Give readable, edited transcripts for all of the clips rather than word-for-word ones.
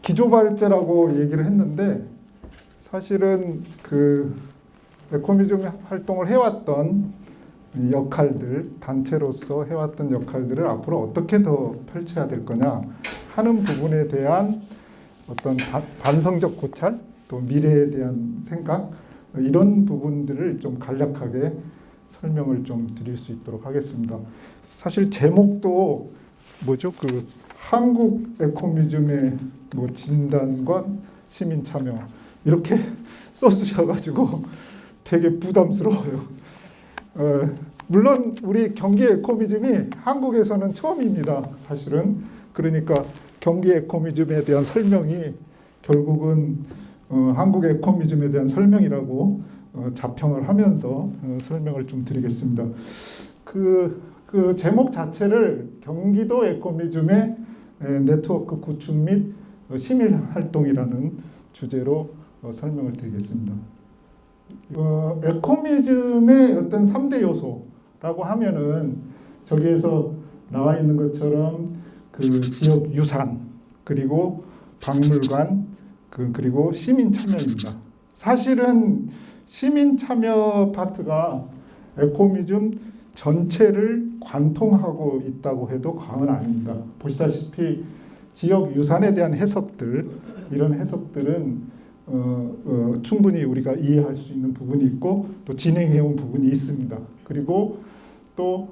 기조발제라고 얘기를 했는데 사실은 그 에코미즘 활동을 해왔던 역할들, 단체로서 해왔던 역할들을 앞으로 어떻게 더 펼쳐야 될 거냐 하는 부분에 대한 어떤 반성적 고찰, 또 미래에 대한 생각, 이런 부분들을 좀 간략하게 설명을 좀 드릴 수 있도록 하겠습니다. 사실 제목도 뭐죠? 그 한국 에코미즘의 뭐 진단과 시민 참여 이렇게 써주셔가지고 되게 부담스러워요. 물론 우리 경기 에코미즘이 한국에서는 처음입니다. 사실은 그러니까 경기 에코미즘에 대한 설명이 결국은 한국 에코미즘에 대한 설명이라고 자평을 하면서 설명을 좀 드리겠습니다. 그 제목 자체를 경기도 에코미즘의 네트워크 구축 및 시민 활동이라는 주제로 설명을 드리겠습니다. 에코미즘의 어떤 3대 요소라고 하면은 저기에서 나와 있는 것처럼 그 지역 유산, 그리고 박물관, 그리고 시민 참여입니다. 사실은 시민 참여 파트가 에코미즘 전체를 관통하고 있다고 해도 과언은 아닙니다. 보시다시피 지역 유산에 대한 해석들, 이런 해석들은 충분히 우리가 이해할 수 있는 부분이 있고 또 진행해온 부분이 있습니다. 그리고 또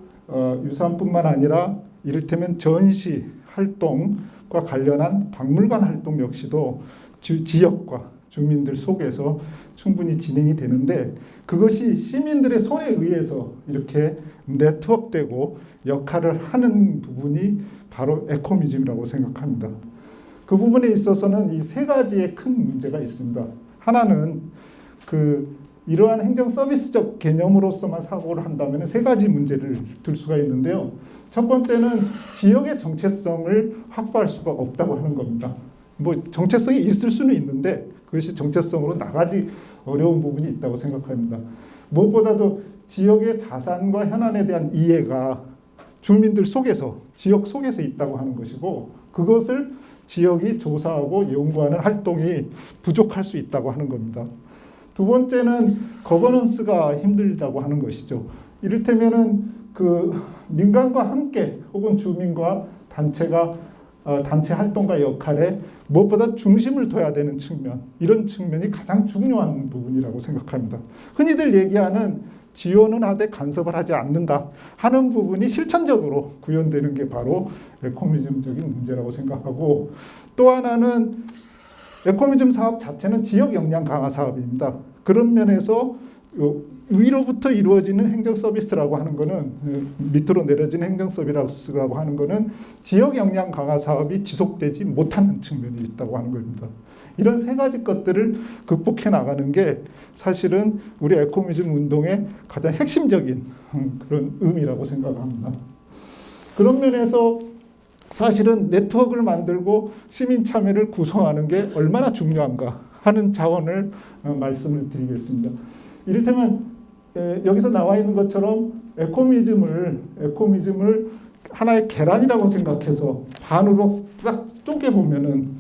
유산뿐만 아니라 이를테면 전시 활동과 관련한 박물관 활동 역시도 지역과 주민들 속에서 충분히 진행이 되는데 그것이 시민들의 손에 의해서 이렇게 네트워크되고 역할을 하는 부분이 바로 에코미즘이라고 생각합니다. 그 부분에 있어서는 이 세 가지의 큰 문제가 있습니다. 하나는 이러한 행정 서비스적 개념으로서만 사고를 한다면 세 가지 문제를 들 수가 있는데요. 첫 번째는 지역의 정체성을 확보할 수가 없다고 하는 겁니다. 뭐 정체성이 있을 수는 있는데 그것이 정체성으로 나가기 어려운 부분이 있다고 생각합니다. 무엇보다도 지역의 자산과 현안에 대한 이해가 주민들 속에서, 지역 속에서 있다고 하는 것이고 그것을 지역이 조사하고 연구하는 활동이 부족할 수 있다고 하는 겁니다. 두 번째는 거버넌스가 힘들다고 하는 것이죠. 이를테면은 민간과 함께 혹은 주민과 단체 활동과 역할에 무엇보다 중심을 둬야 되는 측면, 이런 측면이 가장 중요한 부분이라고 생각합니다. 흔히들 얘기하는 지원은 하되 간섭을 하지 않는다 하는 부분이 실천적으로 구현되는 게 바로 에코미즘적인 문제라고 생각하고, 또 하나는 에코미즘 사업 자체는 지역 역량 강화 사업입니다. 그런 면에서 위로부터 이루어지는 행정 서비스라고 하는 것은, 밑으로 내려지는 행정 서비스라고 하는 것은 지역 역량 강화 사업이 지속되지 못하는 측면이 있다고 하는 겁니다. 이런 세 가지 것들을 극복해 나가는 게 사실은 우리 에코미즘 운동의 가장 핵심적인 그런 의미라고 생각합니다. 그런 면에서 사실은 네트워크를 만들고 시민 참여를 구성하는 게 얼마나 중요한가 하는 자원을 말씀을 드리겠습니다. 이를테면 여기서 나와 있는 것처럼 에코미즘을 하나의 계란이라고 생각해서 반으로 싹 쪼개보면은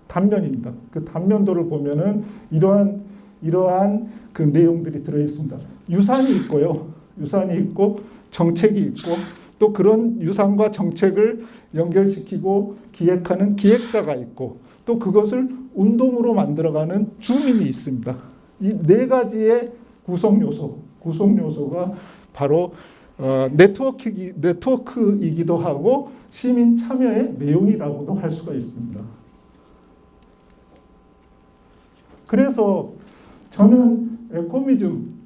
단면입니다. 그 단면도를 보면은 이러한 그 내용들이 들어 있습니다. 유산이 있고요. 유산이 있고 정책이 있고 또 그런 유산과 정책을 연결시키고 기획하는 기획자가 있고 또 그것을 운동으로 만들어가는 주민이 있습니다. 이 네 가지의 구성 요소가 바로 네트워크이기도 하고 시민 참여의 내용이라고도 할 수가 있습니다. 그래서 저는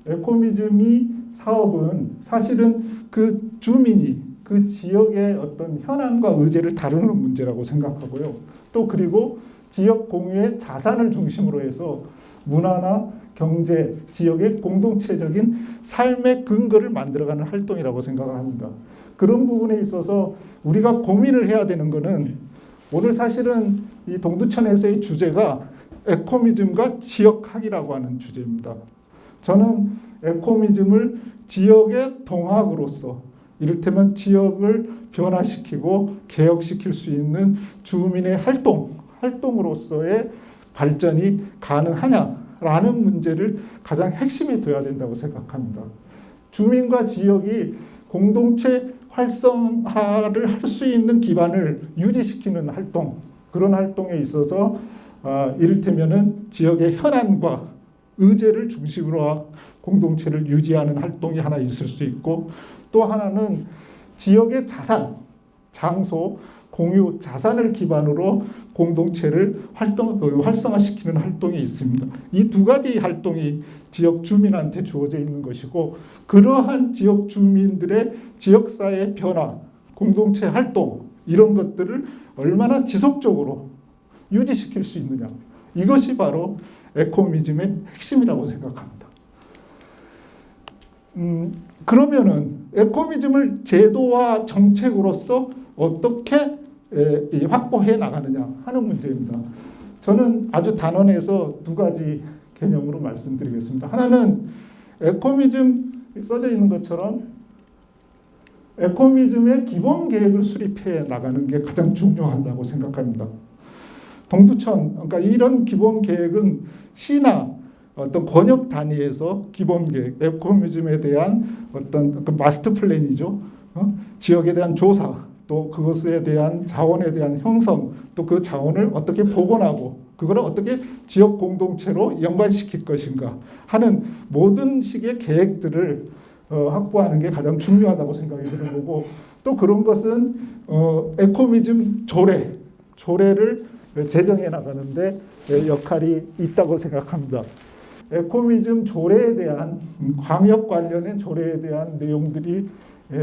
에코미즘이 사업은 사실은 그 주민이 그 지역의 어떤 현안과 의제를 다루는 문제라고 생각하고요. 또 그리고 지역 공유의 자산을 중심으로 해서 문화나 경제, 지역의 공동체적인 삶의 근거를 만들어가는 활동이라고 생각을 합니다. 그런 부분에 있어서 우리가 고민을 해야 되는 것은 오늘 사실은 이 동두천에서의 주제가 에코미즘과 지역학이라고 하는 주제입니다. 저는 에코미즘을 지역의 동학으로서 이를테면 지역을 변화시키고 개혁시킬 수 있는 주민의 활동 활동으로서의 발전이 가능하냐라는 문제를 가장 핵심에 둬야 된다고 생각합니다. 주민과 지역이 공동체 활성화를 할 수 있는 기반을 유지시키는 활동, 그런 활동에 있어서 이를테면은 지역의 현안과 의제를 중심으로 공동체를 유지하는 활동이 하나 있을 수 있고, 또 하나는 지역의 자산, 장소, 공유, 자산을 기반으로 공동체를 활성화시키는 활동이 있습니다. 이 두 가지 활동이 지역 주민한테 주어져 있는 것이고, 그러한 지역 주민들의 지역사회 변화, 공동체 활동, 이런 것들을 얼마나 지속적으로 유지시킬 수 있느냐, 이것이 바로 에코미즘의 핵심이라고 생각합니다. 그러면은 에코미즘을 제도와 정책으로서 어떻게 확보해 나가느냐 하는 문제입니다. 저는 아주 단언해서 두 가지 개념으로 말씀드리겠습니다. 하나는 에코미즘 써져 있는 것처럼 에코미즘의 기본 계획을 수립해 나가는 게 가장 중요하다고 생각합니다. 동두천, 그러니까 이런 기본 계획은 시나 어떤 권역 단위에서 기본 계획, 에코미즘에 대한 어떤 그 마스터 플랜이죠. 지역에 대한 조사, 또 그것에 대한 자원에 대한 형성, 또 그 자원을 어떻게 복원하고 그거를 어떻게 지역 공동체로 연관시킬 것인가 하는 모든 식의 계획들을 확보하는 게 가장 중요하다고 생각이 드는 거고, 또 그런 것은 에코미즘 조례를 제정해 나가는데 역할이 있다고 생각합니다. 에코미즘 조례에 대한 광역 관련된 조례에 대한 내용들이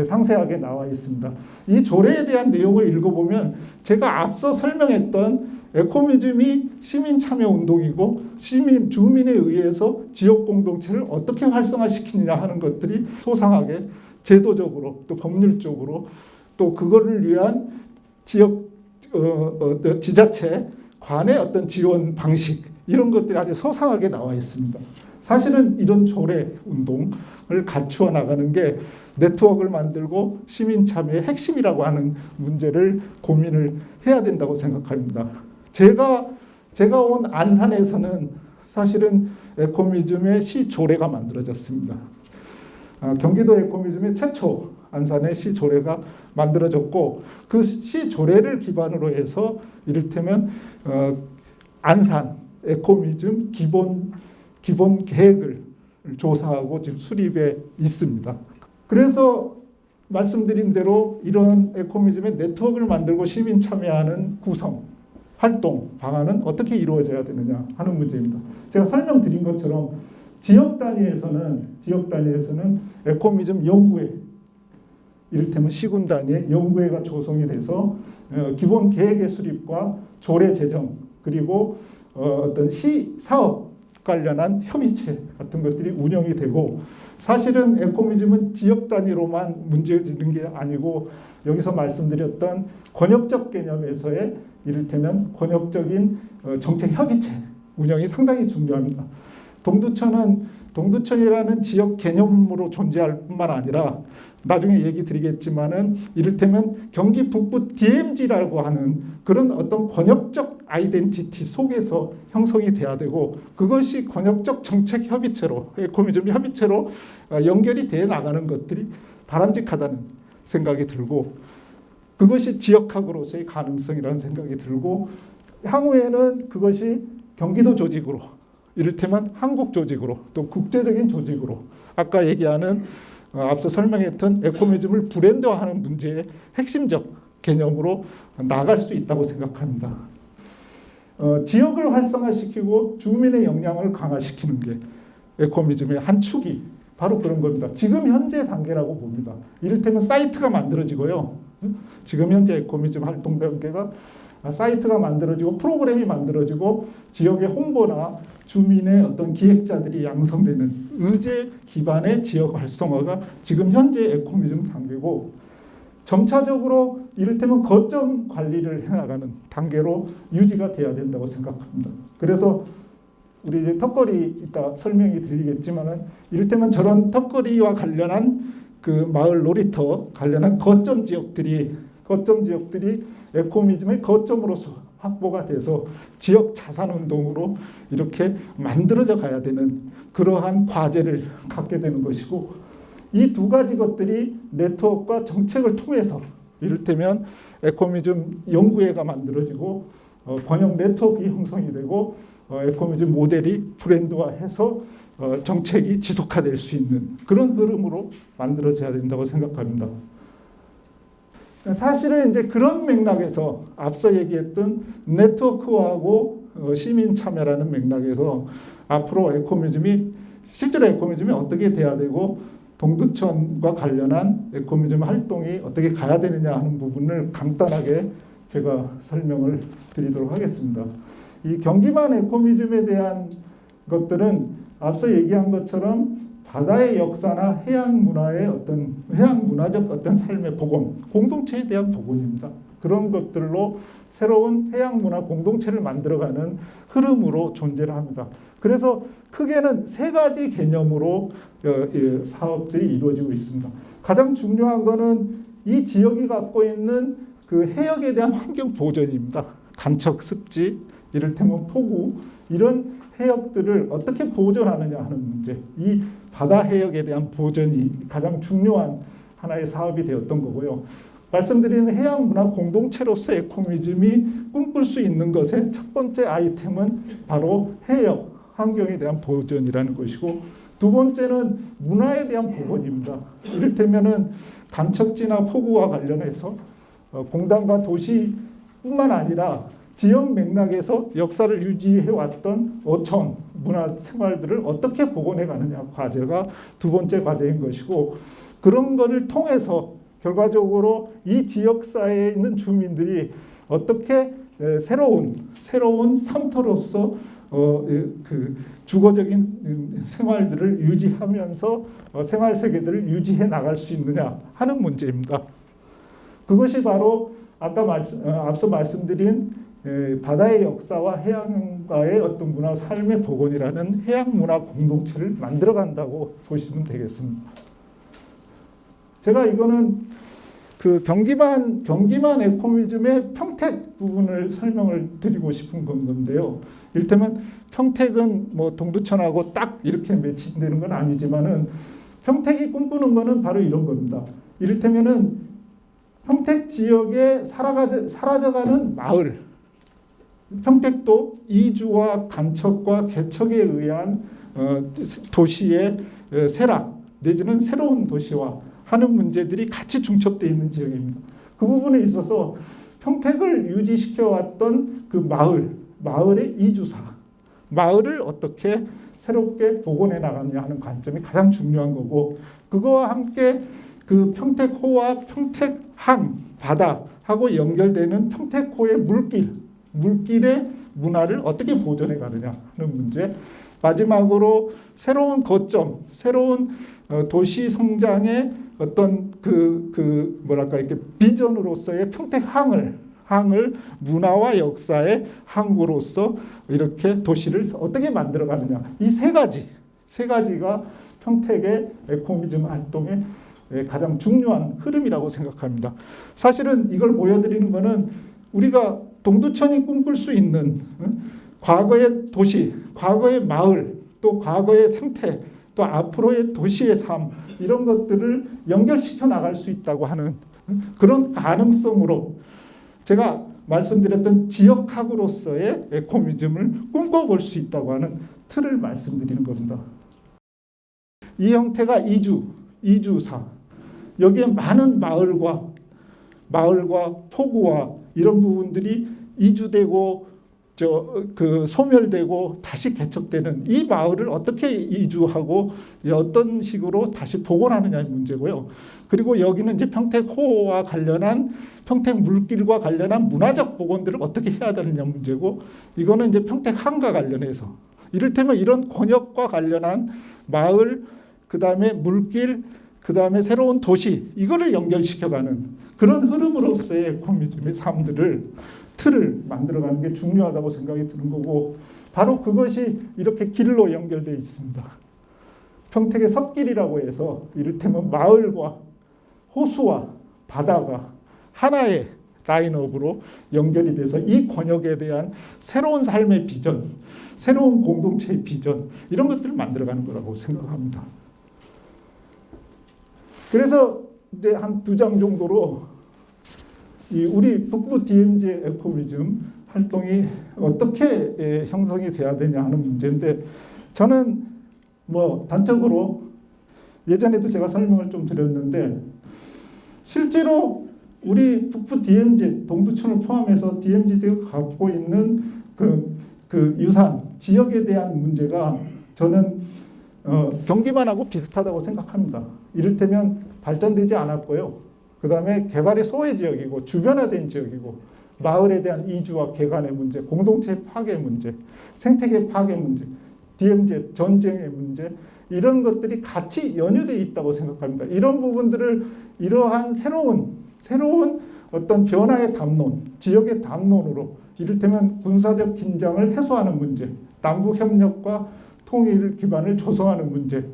상세하게 나와 있습니다. 이 조례에 대한 내용을 읽어보면 제가 앞서 설명했던 에코미즘이 시민 참여 운동이고 주민에 의해서 지역 공동체를 어떻게 활성화시키느냐 하는 것들이 소상하게 제도적으로 또 법률적으로 또 그거를 위한 지역 지자체 관의 어떤 지원 방식, 이런 것들이 아주 소상하게 나와 있습니다. 사실은 이런 조례 운동을 갖추어 나가는 게 네트워크를 만들고 시민 참여의 핵심이라고 하는 문제를 고민을 해야 된다고 생각합니다. 제가 온 안산에서는 사실은 에코미즘의 시 조례가 만들어졌습니다. 경기도 에코미즘의 최초 안산의 시 조례가 만들어졌고, 그 시 조례를 기반으로 해서 이를테면 안산 에코미즘 기본 계획을 조사하고 지금 수립에 있습니다. 그래서 말씀드린 대로 이런 에코미즘의 네트워크를 만들고 시민 참여하는 구성, 활동, 방안은 어떻게 이루어져야 되느냐 하는 문제입니다. 제가 설명드린 것처럼 지역 단위에서는 에코미즘 연구회, 이를테면 시군 단위의 연구회가 조성이 돼서 기본 계획의 수립과 조례 제정, 그리고 어떤 시 사업 관련한 협의체 같은 것들이 운영이 되고, 사실은 에코미즘은 지역 단위로만 문제지는 게 아니고 여기서 말씀드렸던 권역적 개념에서의 이를테면 권역적인 정책 협의체 운영이 상당히 중요합니다. 동두천이라는 지역 개념으로 존재할 뿐만 아니라 나중에 얘기 드리겠지만은 이를테면 경기 북부 DMZ라고 하는 그런 어떤 권역적 아이덴티티 속에서 형성이 돼야 되고, 그것이 권역적 정책 협의체로, 에코미즘 협의체로 연결이 돼 나가는 것들이 바람직하다는 생각이 들고, 그것이 지역학으로서의 가능성이라는 생각이 들고, 향후에는 그것이 경기도 조직으로, 이를테면 한국 조직으로, 또 국제적인 조직으로, 아까 얘기하는 앞서 설명했던 에코미즘을 브랜드화하는 문제의 핵심적 개념으로 나갈 수 있다고 생각합니다. 지역을 활성화시키고 주민의 역량을 강화시키는 게 에코미즘의 한 축이 바로 그런 겁니다. 지금 현재 단계라고 봅니다. 이를테면 사이트가 만들어지고요. 지금 현재 에코미즘 활동 단계가 사이트가 만들어지고 프로그램이 만들어지고 지역의 홍보나 주민의 어떤 기획자들이 양성되는 의제 기반의 지역 활성화가 지금 현재 에코미즘 단계고, 점차적으로 이를테면 거점 관리를 해나가는 단계로 유지가 돼야 된다고 생각합니다. 그래서 우리 이제 턱걸이 이따 설명이 드리겠지만은 이를테면 저런 턱걸이와 관련한 그 마을 놀이터 관련한 거점 지역들이 에코미즘의 거점으로서 확보가 돼서 지역 자산운동으로 이렇게 만들어져 가야 되는 그러한 과제를 갖게 되는 것이고, 이 두 가지 것들이 네트워크와 정책을 통해서 이를테면 에코미즘 연구회가 만들어지고 번역 네트워크 형성이 되고 에코미즘 모델이 브랜드화해서 정책이 지속화될 수 있는 그런 흐름으로 만들어져야 된다고 생각합니다. 사실은 이제 그런 맥락에서 앞서 얘기했던 네트워크화하고 시민 참여라는 맥락에서 앞으로 실제로 에코미즘이 어떻게 돼야 되고 동두천과 관련한 에코미즘 활동이 어떻게 가야 되느냐 하는 부분을 간단하게 제가 설명을 드리도록 하겠습니다. 이 경기만 에코미즘에 대한 것들은 앞서 얘기한 것처럼 바다의 역사나 해양 문화의 해양 문화적 삶의 복원, 공동체에 대한 복원입니다. 그런 것들로 새로운 해양 문화 공동체를 만들어가는 흐름으로 존재를 합니다. 그래서 크게는 세 가지 개념으로 사업들이 이루어지고 있습니다. 가장 중요한 것은 이 지역이 갖고 있는 그 해역에 대한 환경 보존입니다. 간척, 습지, 이를테면 폭우, 이런 해역들을 어떻게 보존하느냐 하는 문제. 이 바다 해역에 대한 보존이 가장 중요한 하나의 사업이 되었던 거고요. 말씀드리는 해양 문화 공동체로서 에코미즘이 꿈꿀 수 있는 것의 첫 번째 아이템은 바로 해역, 환경에 대한 보존이라는 것이고, 두 번째는 문화에 대한 복원입니다. 이를테면은 간척지나 폭우와 관련해서 공단과 도시뿐만 아니라 지역 맥락에서 역사를 유지해왔던 어촌 문화 생활들을 어떻게 복원해 가느냐 과제가 두 번째 과제인 것이고, 그런 것을 통해서 결과적으로 이 지역사회에 있는 주민들이 어떻게 새로운 삶터로서 그 주거적인 생활들을 유지하면서 생활 세계들을 유지해 나갈 수 있느냐 하는 문제입니다. 그것이 바로 앞서 말씀드린 바다의 역사와 해양과의 문화 삶의 복원이라는 해양 문화 공동체를 만들어간다고 보시면 되겠습니다. 제가 이거는 그 경기만 에코미즘의 평택 부분을 설명을 드리고 싶은 건데요. 이를테면 평택은 뭐 동두천하고 딱 이렇게 매치되는 건 아니지만은 평택이 꿈꾸는 거는 바로 이런 겁니다. 이를테면은 평택 지역에 사라져가는 마을, 평택도 이주와 간척과 개척에 의한 도시의 쇠락 내지는 새로운 도시화 하는 문제들이 같이 중첩되어 있는 지역입니다. 그 부분에 있어서 평택을 유지시켜왔던 그 마을의 이주사, 마을을 어떻게 새롭게 복원해 나가느냐 하는 관점이 가장 중요한 거고, 그거와 함께 그 평택호와 평택항, 바다하고 연결되는 평택호의 물길의 문화를 어떻게 보존해 가느냐 하는 문제, 마지막으로 새로운 거점, 새로운 도시 성장의 이렇게 비전으로서의 평택항을 문화와 역사의 항구로서 이렇게 도시를 어떻게 만들어가느냐, 이 세 가지가 평택의 에코미즘 활동의 가장 중요한 흐름이라고 생각합니다. 사실은 이걸 보여드리는 것은 우리가 동두천이 꿈꿀 수 있는 과거의 도시, 과거의 마을, 또 과거의 생태, 또 앞으로의 도시의 삶, 이런 것들을 연결시켜 나갈 수 있다고 하는 그런 가능성으로 제가 말씀드렸던 지역학으로서의 에코미즘을 꿈꿔볼 수 있다고 하는 틀을 말씀드리는 겁니다. 이 형태가 이주사, 여기에 많은 마을과 포구와 이런 부분들이 이주되고 소멸되고 다시 개척되는 이 마을을 어떻게 이주하고 어떤 식으로 다시 복원하느냐의 문제고요. 그리고 여기는 이제 평택호와 관련한 평택 물길과 관련한 문화적 복원들을 어떻게 해야 되느냐 문제고, 이거는 이제 평택항과 관련해서 이를테면 이런 권역과 관련한 마을, 그 다음에 물길, 그 다음에 새로운 도시, 이거를 연결시켜가는 그런 흐름으로서의 에코미즘의 삶들을 틀을 만들어가는 게 중요하다고 생각이 드는 거고, 바로 그것이 이렇게 길로 연결되어 있습니다. 평택의 섭길이라고 해서 이를테면 마을과 호수와 바다가 하나의 라인업으로 연결이 돼서 이 권역에 대한 새로운 삶의 비전, 새로운 공동체의 비전 이런 것들을 만들어가는 거라고 생각합니다. 그래서 이제 한 2장 정도로 이 우리 북부 DMZ 에코미즘 활동이 어떻게 형성이 돼야 되냐 하는 문제인데 저는 뭐 단적으로 예전에도 제가 설명을 좀 드렸는데 실제로 우리 북부 DMZ 동두천을 포함해서 DMZ가 갖고 있는 그 유산 지역에 대한 문제가 저는 경기만 하고 비슷하다고 생각합니다. 이를테면 발전되지 않았고요. 그 다음에 개발이 소외 지역이고 주변화된 지역이고 마을에 대한 이주와 개간의 문제, 공동체 파괴 문제, 생태계 파괴 문제, DMZ 전쟁의 문제 이런 것들이 같이 연유되어 있다고 생각합니다. 이런 부분들을 이러한 새로운 어떤 변화의 담론, 지역의 담론으로 이를테면 군사적 긴장을 해소하는 문제, 남북 협력과 통일 기반을 조성하는 문제,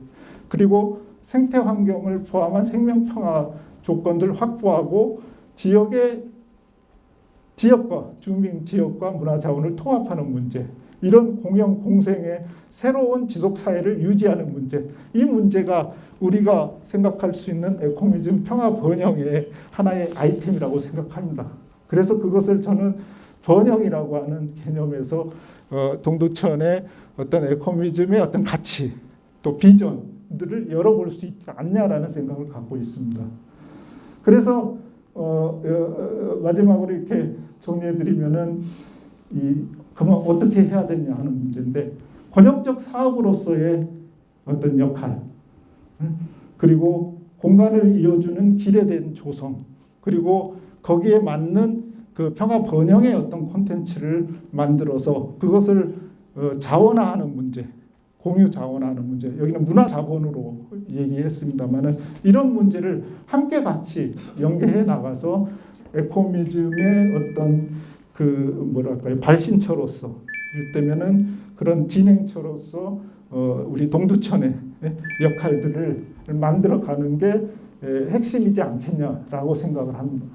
그리고 생태 환경을 포함한 생명 평화 조건들 확보하고 지역과 주민 지역과 문화 자원을 통합하는 문제, 이런 공영 공생의 새로운 지속 사회를 유지하는 문제, 이 문제가 우리가 생각할 수 있는 에코미즘 평화 번영의 하나의 아이템이라고 생각합니다. 그래서 그것을 저는 번영이라고 하는 개념에서 동두천의 어떤 에코미즘의 어떤 가치 또 비전들을 열어볼 수 있지 않냐라는 생각을 갖고 있습니다. 그래서 마지막으로 이렇게 정리해드리면은 그러면 어떻게 해야 되냐 하는 문제인데 권역적 사업으로서의 어떤 역할 그리고 공간을 이어주는 길에 대한 조성 그리고 거기에 맞는 그 평화 번영의 어떤 콘텐츠를 만들어서 그것을 자원화하는 문제, 공유 자원화하는 문제, 여기는 문화 자본으로 얘기했습니다만은 이런 문제를 함께 같이 연계해 나가서 에코미즘의 어떤 그 뭐랄까요 발신처로서 이때면은 그런 진행처로서 우리 동두천의 역할들을 만들어가는 게 핵심이지 않겠냐라고 생각을 합니다.